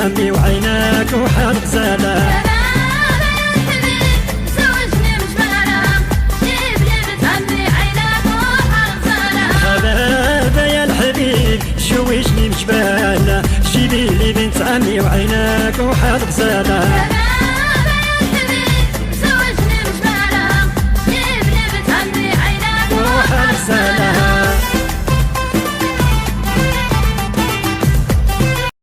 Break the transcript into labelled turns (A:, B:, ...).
A: عمي وعينك وحرق زادة. شويشني مجبالة جيبي لي بنت عمي وعينك وحرق زادة.